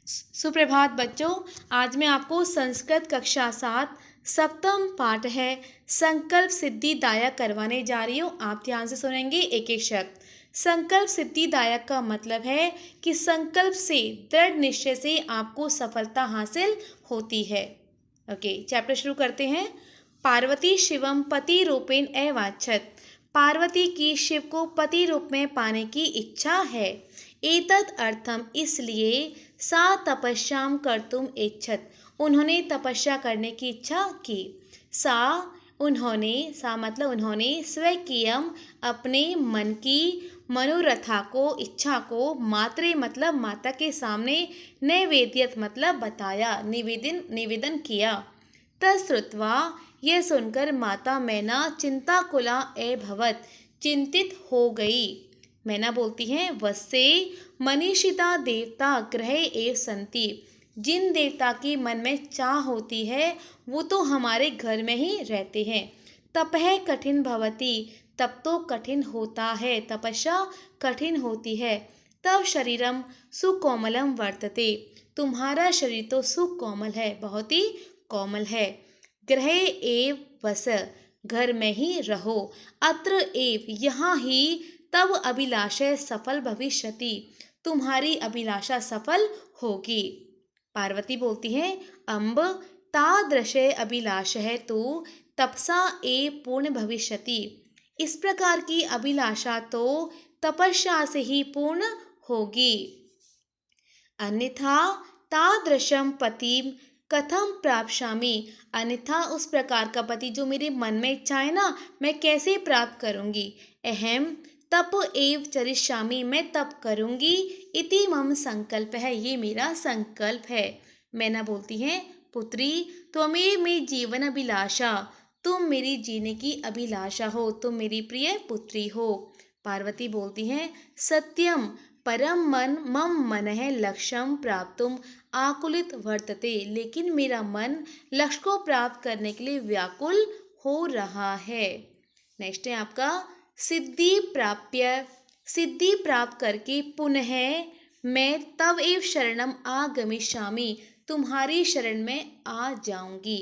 सुप्रभात बच्चों। आज मैं आपको संस्कृत कक्षा 7 सप्तम पाठ है संकल्प सिद्धिदायक करवाने जा रही हूँ। आप ध्यान से सुनेंगे एक एक शब्द। संकल्प सिद्धिदायक का मतलब है कि संकल्प से, दृढ़ निश्चय से आपको सफलता हासिल होती है। ओके, चैप्टर शुरू करते हैं। पार्वती शिवम पति रूपेण अवांछत। पार्वती की शिव को पति रूप में पाने की इच्छा है। एतत् अर्थम, इसलिए सा तपस्याम कर्तुम इच्छत, उन्होंने तपस्या करने की इच्छा की। सा उन्होंने, सा मतलब उन्होंने, स्वकीयम अपने मन की, मनोरथा को, इच्छा को, मात्रे मतलब माता के सामने, नैवेद्यत मतलब बताया, निवेदन किया। तश्रुत्वा, यह सुनकर माता मैना चिंताकुला एभवत, चिंतित हो गई। मैना बोलती हैं, वस्से मनीषिता देवता ग्रहे एव संति, जिन देवता की मन में चाह होती है वो तो हमारे घर में ही रहते हैं। तपह कठिन भवति, तप तो कठिन होता है, तपस्या कठिन होती है। तव शरीरम सुकोमलम वर्तते, तुम्हारा शरीर तो सुकोमल है, बहुत ही कोमल है। गृहे एव वस, घर में ही रहो। अत्र एव, यहाँ ही। तब अभिलाषा सफल भविष्यति, तुम्हारी अभिलाषा सफल होगी। पार्वती बोलती है, अम्ब तादृशे अभिलाष है तो तपसा ए पूर्ण भविष्यति, इस प्रकार की अभिलाषा तो तपस्या से ही पूर्ण होगी। अन्यथा तादृशम पतिम कथम प्राप्स्यामि, अन्यथा उस प्रकार का पति जो मेरे मन में इच्छा है ना, मैं कैसे प्राप्त करूंगी। अहम तप एव चरिष्यामि, मैं तप करूंगी। इति मम संकल्प है, ये मेरा संकल्प है। मैना बोलती है, पुत्री त्वमेव मे जीवन अभिलाषा, तुम मेरी जीने की अभिलाषा हो, तुम मेरी प्रिय पुत्री हो। पार्वती बोलती है, सत्यम परम मन मम मन है लक्ष्यम प्राप्तुम आकुलित वर्तते, लेकिन मेरा मन लक्ष्य को प्राप्त करने के लिए व्याकुल हो रहा है। नेक्स्ट है आपका सिद्धि प्राप्य, सिद्धि प्राप्त करके पुनः मैं तव एव शरणम आगमिष्यामि, तुम्हारी शरण में आ जाऊंगी।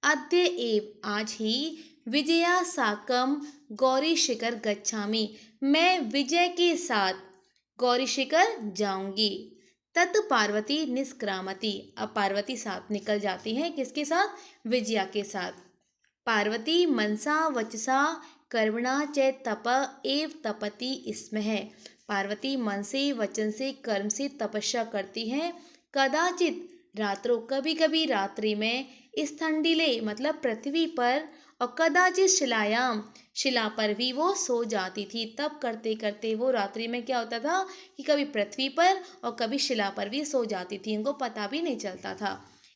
अद्य एव, आज ही। विजया साकम गौरी शिखर गच्छामि, मैं विजय के साथ गौरी शिखर जाऊंगी। तत् पार्वती निष्क्रामति, अब पार्वती साथ निकल जाती है, किसके साथ? विजया के साथ। पार्वती मनसा वचसा कर्मणा च तप एव तपति स्म है। पार्वती मन से, वचन से, कर्म से तपस्या करती हैं। कदाचित रात्रो, कभी कभी रात्रि में, स्थंडिले मतलब पृथ्वी पर, और कदाचित शिलायाम, शिला पर भी वो सो जाती थी। तब करते करते वो रात्रि में क्या होता था कि कभी पृथ्वी पर और कभी शिला पर भी सो जाती थी, उनको पता भी नहीं चलता था।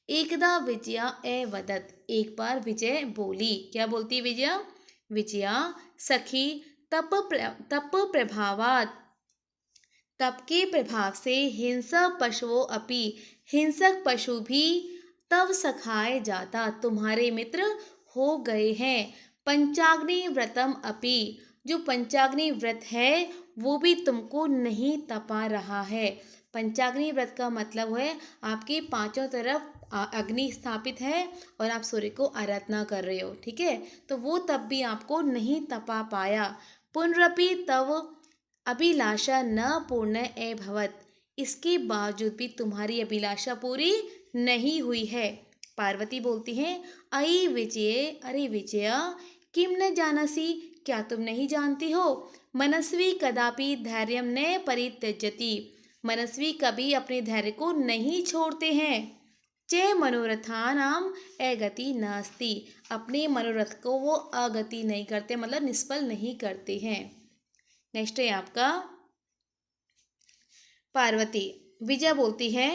एकदा विजया अवदत, एक बार विजय बोली। क्या बोलती विजया? विजया सखी तप प्रभावात, तप के प्रभाव से हिंसक पशुओं अपि, हिंसक पशु भी तब सखाए जाता, तुम्हारे मित्र हो गए हैं। पंचाग्नि व्रतम अपि, जो पंचाग्नि व्रत है वो भी तुमको नहीं तपा रहा है। पंचाग्नि व्रत का मतलब है आपके पांचों तरफ अग्नि स्थापित है और आप सूर्य को आराधना कर रहे हो, ठीक है, तो वो तब भी आपको नहीं तपा पाया। पुनरपि तव अभिलाषा न पूर्ण एभवत, इसके बावजूद भी तुम्हारी अभिलाषा पूरी नहीं हुई है। पार्वती बोलती हैं, अई विजय, अरे विजया, किम न जानसी, क्या तुम नहीं जानती हो? मनस्वी कदापि धैर्यम न परित्यजति, मनस्वी कभी अपने धैर्य को नहीं छोड़ते हैं। चे मनोरथानाम अगति नास्ति, अपने मनोरथ को वो अगति नहीं करते, मतलब निष्फल नहीं करते हैं। नेक्स्ट है आपका पार्वती। विजय बोलती है,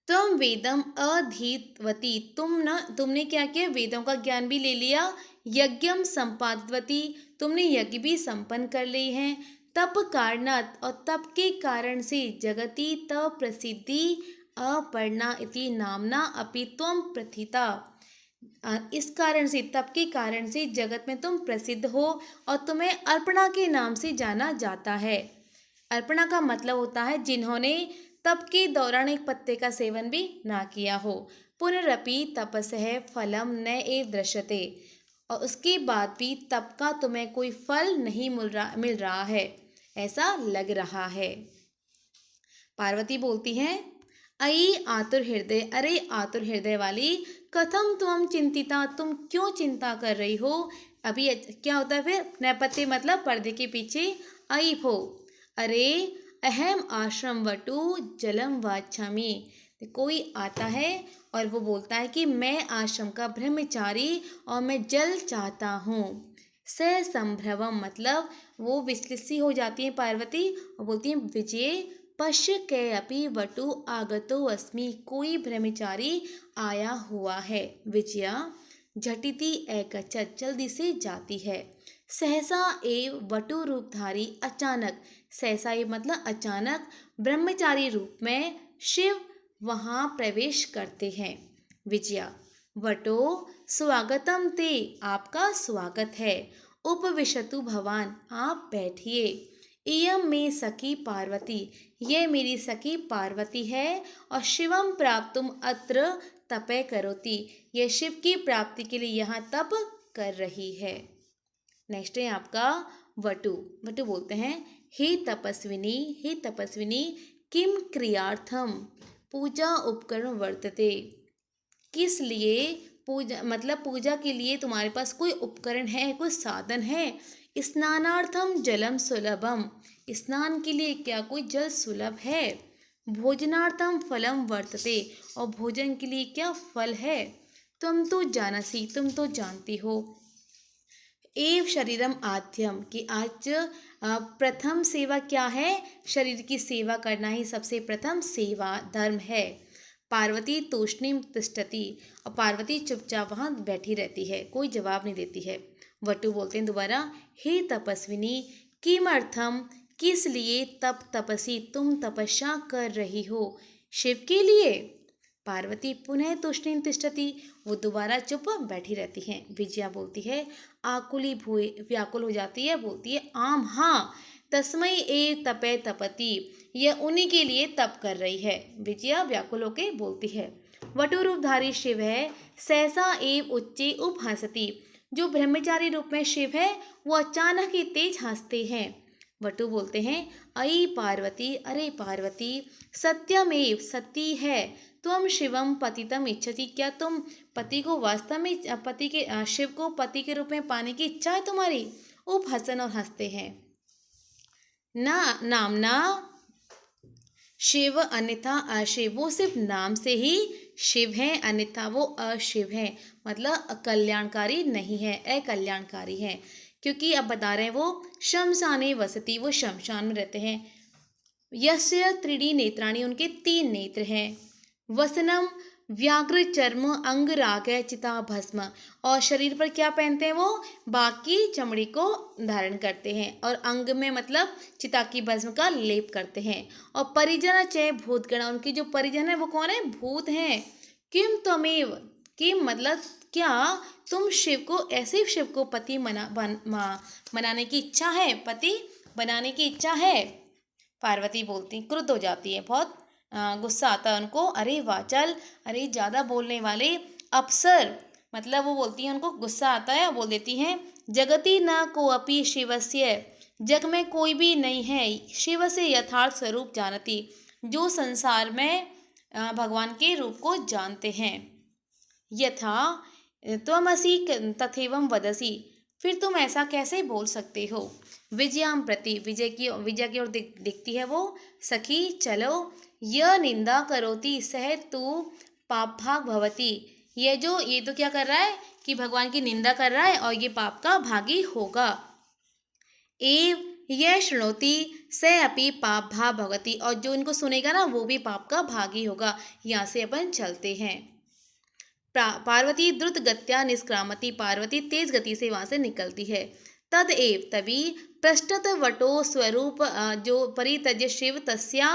तुम वेदम अधीतवती, तुमने क्या किया? वेदों का ज्ञान भी ले लिया। यज्ञम संपादवती, तुमने यज्ञ भी संपन्न कर ली है। तप कारणात, और तप के कारण से, जगति तप प्रसिद्धि अपर्णा इति नामना अपि त्वं प्रथिता, इस कारण से, तप के कारण से जगत में तुम प्रसिद्ध हो और तुम्हें अर्पणा के नाम से जाना जाता है। अर्पणा का मतलब होता है जिन्होंने तप के दौरान एक पत्ते का सेवन भी ना किया हो। पुनरपि तपसः फलम न एव दृश्यते, और उसके बाद भी तप का तुम्हें कोई फल नहीं मिल रहा है, ऐसा लग रहा है। पार्वती बोलती हैं, अई आतुर हृदय, अरे आतुर हृदय वाली, कथम तुम चिंतिता, तुम क्यों चिंता कर रही हो। अभी क्या होता है फिर, नैपथ्य मतलब पर्दे के पीछे, अई भो, अरे अहम आश्रम वटु जलम वाच्छामि, कोई आता है और वो बोलता है कि मैं आश्रम का ब्रह्मचारी और मैं जल चाहता हूँ। स संभ्रमम मतलब वो विचलित सी हो जाती है पार्वती और बोलती है, विजय पश्य के अपि वटु आगतो अस्मि, कोई ब्रह्मचारी आया हुआ है। विजया झटिति एकचत जल्दी से जाती है। सहसा एव वटु रूपधारी अचानक, सहसा एव मतलब अचानक, ब्रह्मचारी रूप में शिव वहाँ प्रवेश करते हैं। विजया वटो स्वागतम ते, आपका स्वागत है। उपविशतु भवान, आप बैठिए। इयम में सखी पार्वती, ये मेरी सखी पार्वती है। और शिवम प्राप्तुम अत्र तपे करोति, ये शिव की प्राप्ति के लिए यहाँ तप कर रही है। नेक्स्ट है आपका वटु। वटु बोलते हैं, हे तपस्विनी, हे तपस्विनी, किम क्रियार्थम पूजा उपकरण वर्तते, किस लिए पूजा मतलब पूजा के लिए तुम्हारे पास कोई उपकरण है, कोई साधन है। स्नानार्थम जलम सुलभम, स्नान के लिए क्या कोई जल सुलभ है। भोजनार्थम फलम वर्तते, और भोजन के लिए क्या फल है। तुम तो जानसी, तुम तो जानती हो। एव शरीरम आद्यम, कि आज प्रथम सेवा क्या है, शरीर की सेवा करना ही सबसे प्रथम सेवा धर्म है। पार्वती तूष्णीम तिष्ठति, और पार्वती चुपचाप वहाँ बैठी रहती है, कोई जवाब नहीं देती है। वटु बोलते हैं दोबारा, हे तपस्विनी, किमर्थम, किस लिए तप तपसी, तुम तपस्या कर रही हो, शिव के लिए। पार्वती पुनः तूष्णीम तिष्ठति, वो दोबारा चुप बैठी रहती हैं। विजया बोलती है, आकुली भूए, व्याकुल हो जाती है, बोलती है, आम हाँ, तस्मै ए तपे तपति, यह उन्हीं के लिए तप कर रही है। विजया व्याकुल होके बोलती है। वटु रूपधारी शिव है, सहसा एव उच्चे उपहसति, जो ब्रह्मचारी रूप में शिव है वो अचानक ही तेज हंसते हैं। वटु बोलते हैं, अई पार्वती, अरे पार्वती, सत्यमेव, सत्य है, तुम शिवम पतितम इच्छति, क्या तुम पति को वास्तव में पति के शिव को पति के रूप में पाने की इच्छा है तुम्हारी। उपहसन और हंसते हैं। ना नामना शिव अन्यथा अशिव, वो सिर्फ नाम से ही शिव हैं, अन्यथा वो अशिव हैं, मतलब कल्याणकारी नहीं है, अकल्याणकारी है। क्योंकि अब बता रहे हैं वो शमशाने वसती, वो शमशान में रहते हैं। यस्य त्रीणि नेत्राणि, उनके 3 नेत्र हैं। वसनम व्याघ्र चर्म अंग राग चिता भस्म, और शरीर पर क्या पहनते हैं वो, बाघ की चमड़ी को धारण करते हैं, और अंग में मतलब चिता की भस्म का लेप करते हैं। और परिजन चय भूतगण, उनकी जो परिजन है वो कौन है, भूत हैं। किम त्वमेव, किम मतलब क्या तुम शिव को, ऐसे शिव को पति बनाने की इच्छा है, पति बनाने की इच्छा है। पार्वती बोलती, क्रुद्ध हो जाती है, बहुत गुस्सा आता है उनको। अरे वाचल, अरे ज़्यादा बोलने वाले अप्सर, मतलब वो बोलती हैं, उनको गुस्सा आता है, बोल देती हैं, जगति न को अपि शिवस्य, जग में कोई भी नहीं है शिव से यथार्थ स्वरूप जानती, जो संसार में भगवान के रूप को जानते हैं। यथा त्वमसि तथैवं वदसि, फिर तुम ऐसा कैसे बोल सकते हो। विजयाम प्रति, विजय की ओर दिखती है वो, सखी चलो, यह निंदा करोति सह तू पाप भाग भवती, ये तो क्या कर रहा है कि भगवान की निंदा कर रहा है और ये पाप का भागी होगा। एव यह शृणोति स अपि पाप भाग भवती, और जो इनको सुनेगा ना वो भी पाप का भागी होगा। यहाँ से अपन चलते हैं। पार्वती द्रुत गत्या निष्क्रामती, पार्वती तेज गति से वहां से निकलती है। तद एव तभी पृष्ठत वटो स्वरूप, जो परित्यज्य शिव तस्या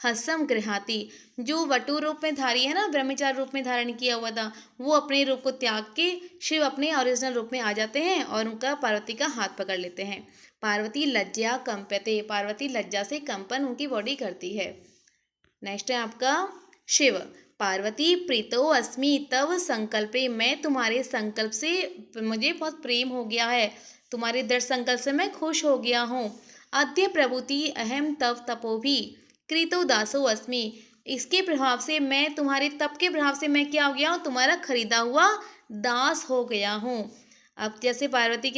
हसम गृहाति, जो वटु रूप में धारी है ना, ब्रह्मचारी रूप में धारण किया हुआ था, वो अपने रूप को त्याग के शिव अपने ओरिजिनल रूप में आ जाते हैं और उनका पार्वती का हाथ पकड़ लेते हैं। पार्वती लज्जा कंप्यते, पार्वती लज्जा से कंपन उनकी बॉडी करती है। नेक्स्ट है आपका शिव। पार्वती प्रीतो अस्मि तव संकल्पे, मैं तुम्हारे संकल्प से मुझे बहुत प्रेम हो गया है, तुम्हारे दृढ़ संकल्प से मैं खुश हो गया हूँ। अद्य प्रभुति अहम तव तपोभि कृतो दासो अस्मि, इसके प्रभाव से मैं तुम्हारे तप के प्रभाव से मैं क्या हो गया हूँ, तुम्हारा खरीदा हुआ दास हो गया हूँ। अब जैसे पार्वती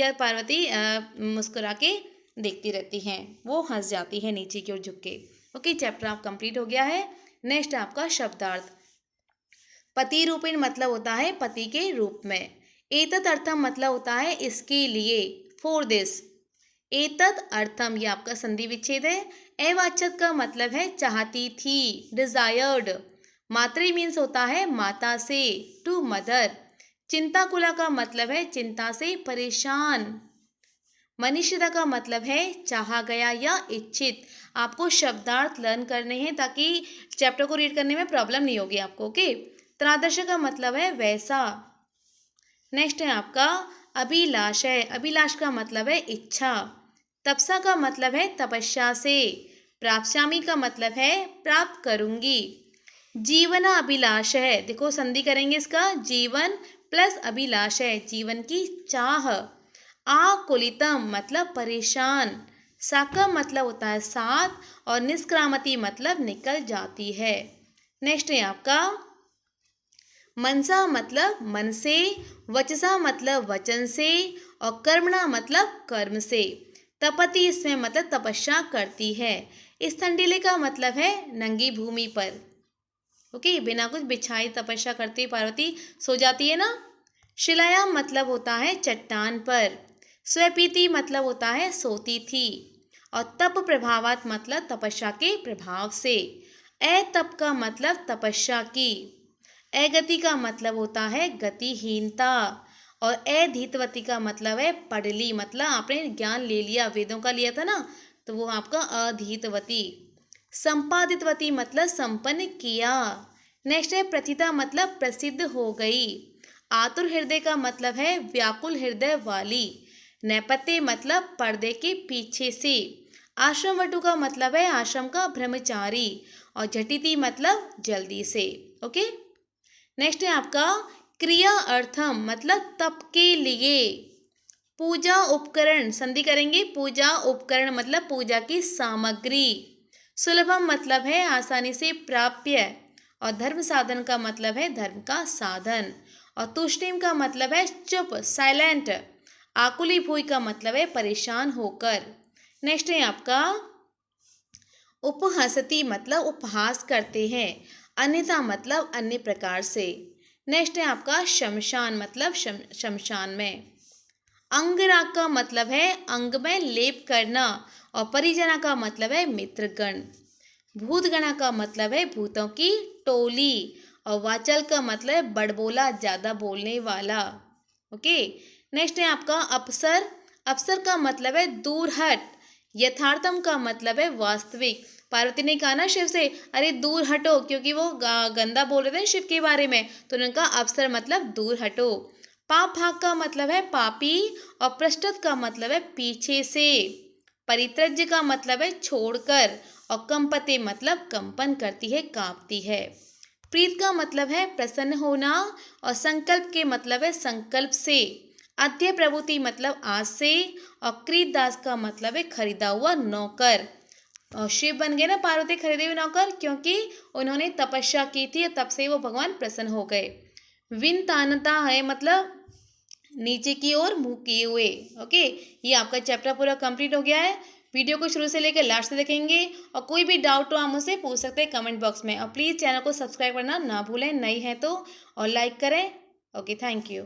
मुस्कुरा के देखती रहती हैं, वो हंस जाती है नीचे की ओर झुक के। ओके, चैप्टर आप कंप्लीट हो गया है। नेक्स्ट आपका शब्दार्थ। पति रूपेण मतलब होता है पति के रूप में। एतत् अर्थम मतलब होता है इसके लिए, फॉर दिस। एतत् अर्थम ये आपका संधि विच्छेद है। अवाच्यक का मतलब है चाहती थी, डिजायर्ड। मातृ मीन्स होता है माता से, टू मदर। चिंताकुला का मतलब है चिंता से परेशान। मनीषिता का मतलब है चाहा गया या इच्छित। आपको शब्दार्थ लर्न करने हैं ताकि चैप्टर को रीड करने में प्रॉब्लम नहीं होगी आपको। ओके, तनादर्श का मतलब है वैसा। नेक्स्ट है आपका अभिलाष है। अभिलाष का मतलब है इच्छा। तपसा का मतलब है तपस्या से। प्राप्स्यामि का मतलब है प्राप्त करूंगी। जीवन अभिलाष है, देखो संधि करेंगे इसका, जीवन प्लस अभिलाष है, जीवन की चाह। आकुलितम मतलब परेशान। साका मतलब होता है साथ, और निष्क्रामति मतलब निकल जाती है। नेक्स्ट है आपका मनसा मतलब मन से, वचसा मतलब वचन से, और कर्मणा मतलब कर्म से। तपति इसमें मतलब तपस्या करती है। स्थंडिले का मतलब है नंगी भूमि पर। ओके, बिना कुछ बिछाए तपस्या करती पार्वती सो जाती है ना। शिलायाम मतलब होता है चट्टान पर। स्वपीति मतलब होता है सोती थी। और तप प्रभावात मतलब तपस्या के प्रभाव से। अतप का मतलब तपस्या की। अगति का मतलब होता है गतिहीनता। और अधीतवती का मतलब है पढ़ली, मतलब आपने ज्ञान ले लिया, वेदों का लिया था ना, तो वो आपका अधीतवती। संपादितवती मतलब संपन्न किया। नेक्स्ट है प्रथिता मतलब प्रसिद्ध हो गई। आतुर हृदय का मतलब है व्याकुल हृदय वाली। नैपत्य मतलब पर्दे के पीछे से। आश्रम वटु का मतलब है आश्रम का ब्रह्मचारी। और झटिति मतलब जल्दी से। ओके, नेक्स्ट है आपका क्रिया अर्थम मतलब तप के लिए। पूजा उपकरण संधि करेंगे, पूजा उपकरण मतलब पूजा की सामग्री। सुलभम मतलब है आसानी से प्राप्य। और धर्म साधन का मतलब है धर्म का साधन। और तुष्टिम का मतलब है चुप, साइलेंट। आकुली भूई का मतलब है परेशान होकर। नेक्स्ट है आपका उपहसती मतलब उपहास करते हैं। अन्यथा मतलब अन्य प्रकार से। नेक्स्ट है आपका शमशान मतलब शमशान में। अंगराग का मतलब है अंग में लेप करना। और परिजना का मतलब है मित्रगण। भूतगणा का मतलब है भूतों की टोली। और वाचल का मतलब है बड़बोला, ज्यादा बोलने वाला। ओके, नेक्स्ट है आपका अप्सर। अप्सर का मतलब है दूर हट। यथार्थम का मतलब है वास्तविक। पार्वती ने कहा ना शिव से, अरे दूर हटो, क्योंकि वो गंदा बोल रहे थे शिव के बारे में, तो उन्होंने कहा अप्सर मतलब दूर हटो। पाप भाग का मतलब है पापी। और पृष्ठत का मतलब है पीछे से। परित्रज्य का मतलब है छोड़कर। और कंपते मतलब कंपन करती है, कांपती है। प्रीत का मतलब है प्रसन्न होना। और संकल्प के मतलब है संकल्प से। अद्य प्रभुति मतलब आज से। और कृत दास का मतलब है खरीदा हुआ नौकर। और शिव बन गए ना पार्वती खरीदे हुए नौकर, क्योंकि उन्होंने तपस्या की थी और तब से वो भगवान प्रसन्न हो गए। विनतानता है मतलब नीचे की ओर मुंह किए हुए। ओके, ये आपका चैप्टर पूरा कंप्लीट हो गया है। वीडियो को शुरू से लेकर लास्ट से देखेंगे, और कोई भी डाउट हो आप मुझसे पूछ सकते हैं कमेंट बॉक्स में। और प्लीज़ चैनल को सब्सक्राइब करना ना भूलें, नई है तो, और लाइक करें। Okay, thank you.